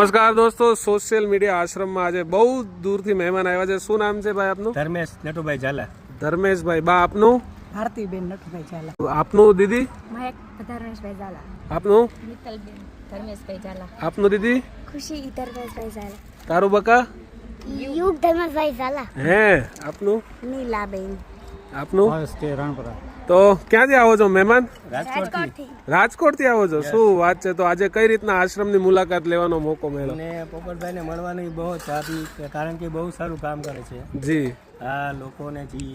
નમસ્કાર દોસ્તો, social media આશ્રમમાં આજે બહુ દૂરથી મહેમાન આવ્યા છે. શું નામ છે ભાઈ આપનું? ધર્મેશ નટુભાઈ ઝાલા. ધર્મેશભાઈ. બા આપનું? ભારતીબેન નટુભાઈ ઝાલા. આપનું દીદી? મહેક ધર્મેશભાઈ ઝાલા. આપનું? મિત્તલબેન ધર્મેશભાઈ ઝાલા. આપનું દીદી? ખુશી ધર્મેશભાઈ ઝાલા. તારું બકા? યુગ ધર્મેશભાઈ ઝાલા. હે આપનું? નીલાબેન. આપનું? રણપરા. તો ક્યાંથી આવો છો મહેમાન? રાજકોટથી. રાજકોટથી આવો છો? શું વાત છે. તો આજે કઈ રીતના આશ્રમની મુલાકાત લેવાનો મોકો મળ્યો? અને પોપટભાઈને મળવાની બહુ ચાહતી, કારણ કે બહુ સારું કામ કરે છે. જી. આ લોકોને જે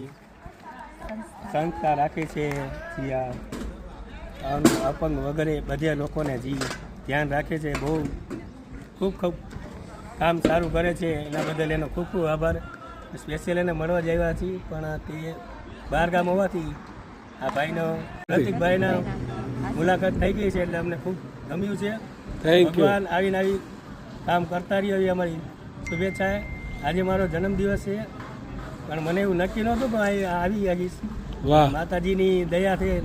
સંસ્થા રાખે છે, જે અપંગ વગેરે બધા લોકોને જે ધ્યાન રાખે છે, બહુ ખૂબ ખૂબ કામ સારું કરે છે. એના બદલ એનો ખૂબ ખૂબ આભાર. સ્પેશિયલ એને મળવા જ આવ્યા છીએ, પણ તે બહાર ગામ હોવાથી આ ભાઈનો પ્રતિકભાઈના મુલાકાત થઈ ગઈ છે, એટલે અમને ખૂબ ગમ્યું છે. Thank you. ભગવાન આવીને આવી કામ કરતા રહ્યો એવી અમારી શુભેચ્છા. આજે મારો જન્મદિવસ છે, પણ મને એવું નક્કી નહોતું, પણ આવી આવીશ. વાહ માતાજીની દયાથી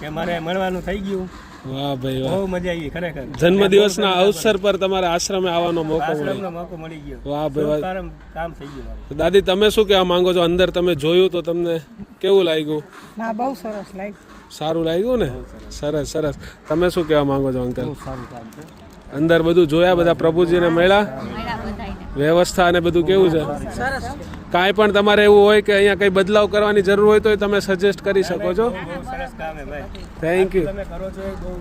કે મારે મળવાનું થઈ ગયું. વાહ ભાઈ વાહ. બહુ મજા આવી ખરેખર. જન્મદિવસના અવસર પર તમારે આશ્રમે આવવાનો મોકો મળ્યો. આશ્રમનો મોકો મળી ગયો. વાહ ભાઈ વાહ. શુભ કામ થઈ ગયું મારું. દાદી તમે શું કહેવા માંગો છો? અંદર તમે જોયું તો તમને કેવું લાગ્યું? ના, બહુ સરસ લાગ્યું. સારું લાગ્યું ને? સરસ સરસ. તમે શું કહેવા માંગો છો અંકલ? સારું કામ છે. અંદર બધું જોયા, બધા પ્રભુજીને મળ્યા, વ્યવસ્થા અને બધું કેવું છે? સરસ. કાંઈ પણ તમારે એવું હોય કે અહીંયા કંઈ બદલાવ કરવાની જરૂર હોય તો તમે સજેસ્ટ કરી શકો છો. બહુ સરસ કામ છે ભાઈ. Thank you. તમે કરો છો એ બહુ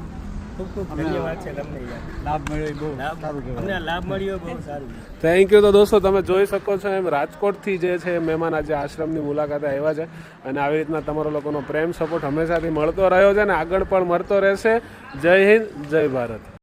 ખૂબ ખૂબ ધન્યવાદ છે તમને. લાભ મળ્યો બહુ સારું કહેવાય. અમને લાભ મળ્યો બહુ સારું. Thank you. તો દોસ્તો તમે જોઈ શકો છો એમ રાજકોટથી જે છે મહેમાન આજે આશ્રમની મુલાકાતે આવ્યા છે, અને આવી રીતના તમારો લોકોનો પ્રેમ સપોર્ટ હંમેશાથી મળતો રહ્યો છે અને આગળ પણ મળતો રહેશે. જય હિન્દ, જય ભારત.